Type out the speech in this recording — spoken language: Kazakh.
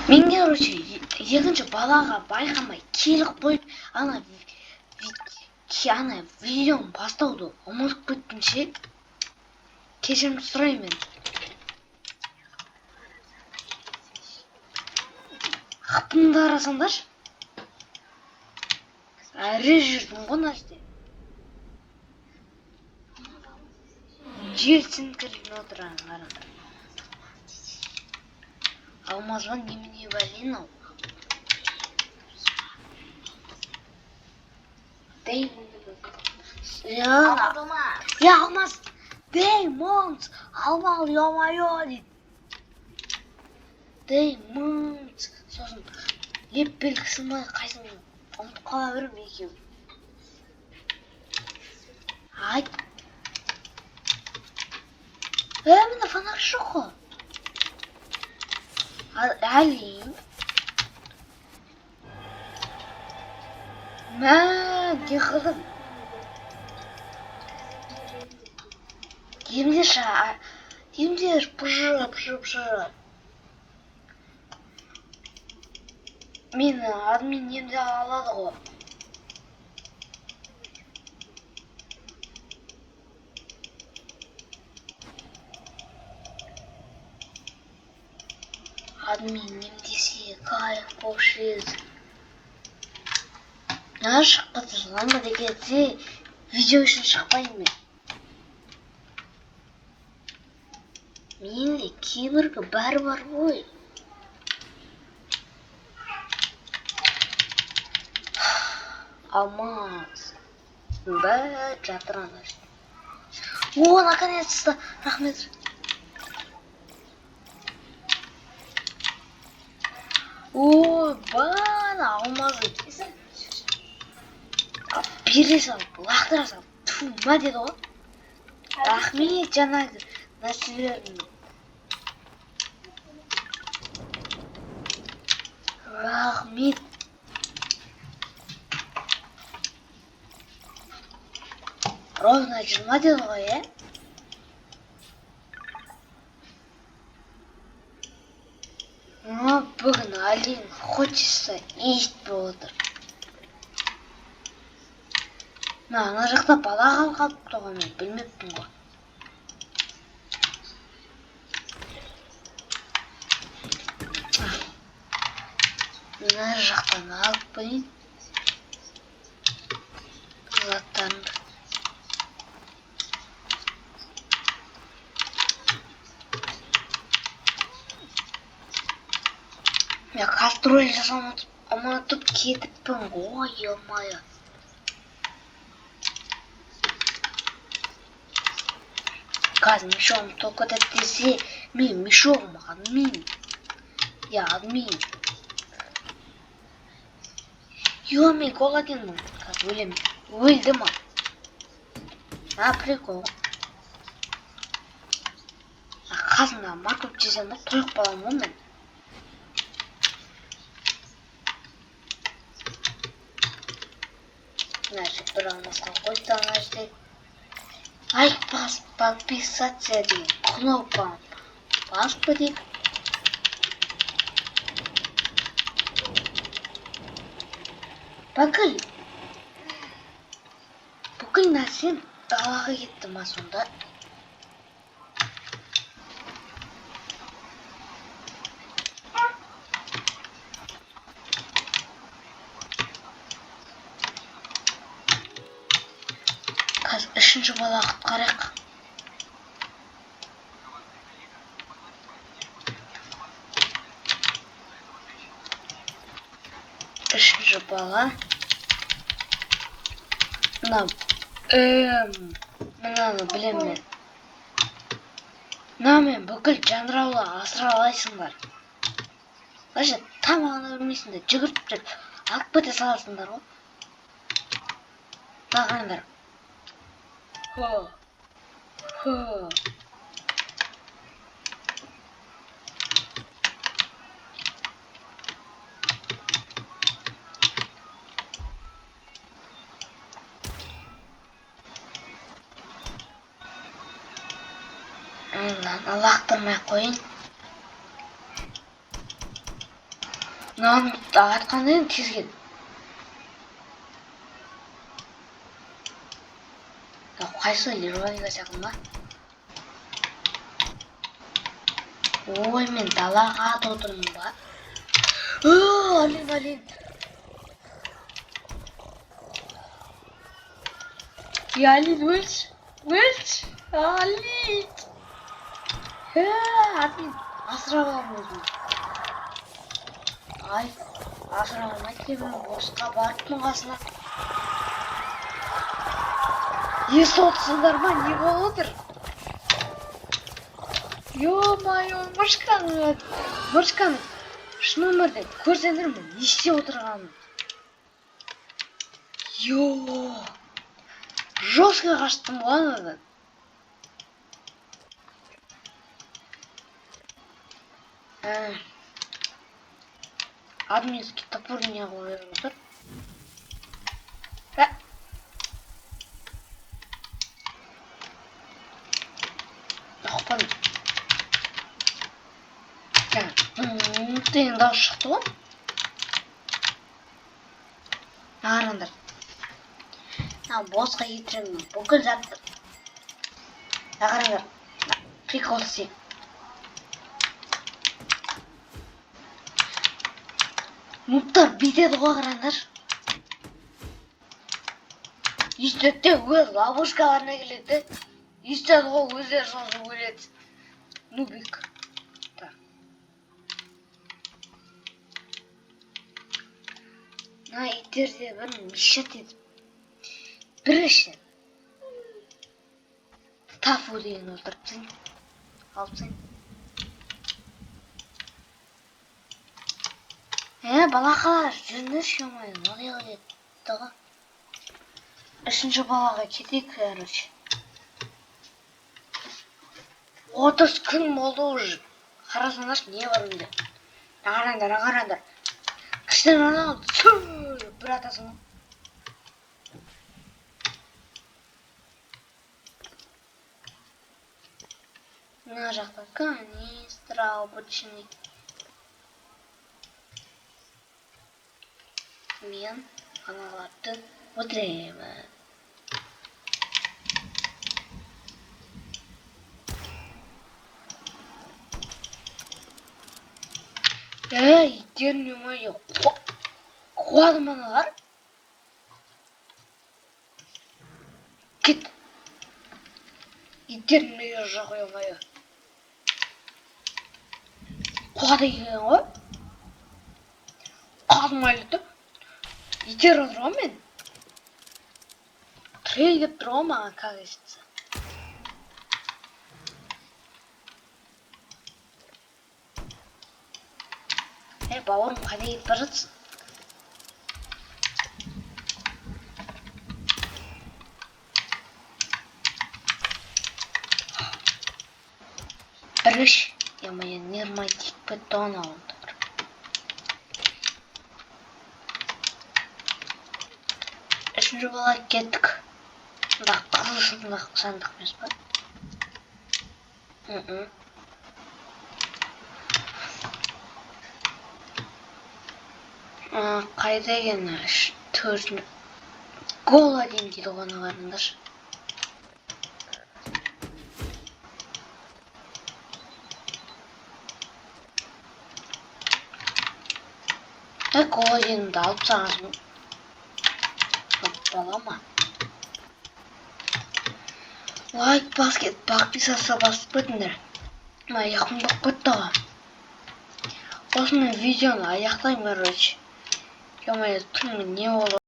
Мен короче екінші балаға байқамай келіп қойып ана видеоны бастауды ұмытып кеттім ше. Кешірім сұраймын. Қапыңды арасаңдаршы. Әре жүрдім ғой мына жерде. Жел сіңкіріп отырған қараңдар. Алмазбан немене бәлен ау. Я алмаз. Деймонс. Алмал ё-моё дейді. Деймонс. Сосын еп белгісі ма қайсын ұмытып қала берем екеуі. Айт. Міне фонарь жоқ қой. Әлейін. Мә, не қылдым? Емдер, пұжып. Мені админ емде алады ғой. Админ емдесе кайф болшы. Мына шықпады жылама дегенде видео үшін шықпаймын мен. Менде кейбіргі бәрі бар ғой. Алмаз. Бәрі жатыр ана жерде. О, наконец-то, рахмет. Ой, бана алмазы. Бере салып, лақтыра салып, тфу, ма деді ғой. Рахмет жаңағы нәрселерін. Рахмет. Ровно 20 деді ғой, е? Бүгін Алин хочется есть болды. Ана жақта бала қалып тұрған мен білмеппін ғой. Мына жақтан алып қойын. Заттарымды. Мен кастроль жасамай ұмытып кетіппін ғой, ё-моё. Қазір мешогым только десе, мен мешогым админ. Я админ. Ё, мен голоденмін. Қазір өлем. Өлдім ау. Прикол. Қазында морковь жесем ба, тойып қалам ғой мен. Значит, бірамызға қойды ана жерде. Лайк басып, подписаться деген кнопканы басып кетейік. Бүкіл нәрсем далаға кетті ма сонда? Қазір үшінші бала құтқарайық. Үшінші бала. Мынаны білем мен. Мен бүкіл жанраулы асыралайсыңдар. Даже тамағына білмейсіңдер, жүгіртіп алып кете саласыңдар ғой. Бағаңдар. Лақтырмай қойын. Нан атқаннан тезген. Қайсы Леройға жақын ба? Ой, мен далаға отырмын ба? Алин. Алин, өлші. Алин. Алин, асырап алам өзім. Ай, асырап алмайды мен босқа барыптың қасына. Есі отсыздар ма, не болып отыр? Ё-майо, мышканы, шын өмірде көрсеңдермін, не істеп отырғанын. Жестко қаштым ғой одан. Админский топор не қойып отыр. Оқпан. Деген дауыс шықты ғой. Ағарандар. Босқа кетіремін. Бүкіл затты. Ағарандар. Прикол істейік. Нуптар битеді ғой ағарандар. Естетте өз ловушкаларына келеді. Естеді ғой өздері сосын өледі. Нубик. Иттерде бір мишет етіп. Бірінші. Тафу деген өлтіріпсің. Алыпсың. Балақалар, жүріңіз шомайын. Оғай өледі. Тұғы. Үшінші балаға кетейік, короче. 30 күн болды уже. Қарасаңдаршы, не бар önde? Ағарандар. Кіштен анау бір атасың. Мына жақта канистра обычный. Мен аналарды өлтіремін. Иттерін өмайы қуадым аналар. Кет. Иттерін өмайы жоқ өмайы. Қуады екен ғой. Қадым айлыды. Иттер отыр ғой мен. Трей деп тұр ғой маған кажется. Бауырым қайда кетіп бара жатсың? Біріш, емайын нерматик бетон алынды. Үшінші бала кеттік. Мұнда қызылшында сандық емес па? Қайда екен төртінші гол один дейді оны қарыңдар. Гол одинді алып сағасың. Бала ма? Лайк баскет, подписаться басып кетіңдер. Аяқым болып кетті ғой. Осымен видеоны аяқтаймын, короче. Ё-моё, не болды.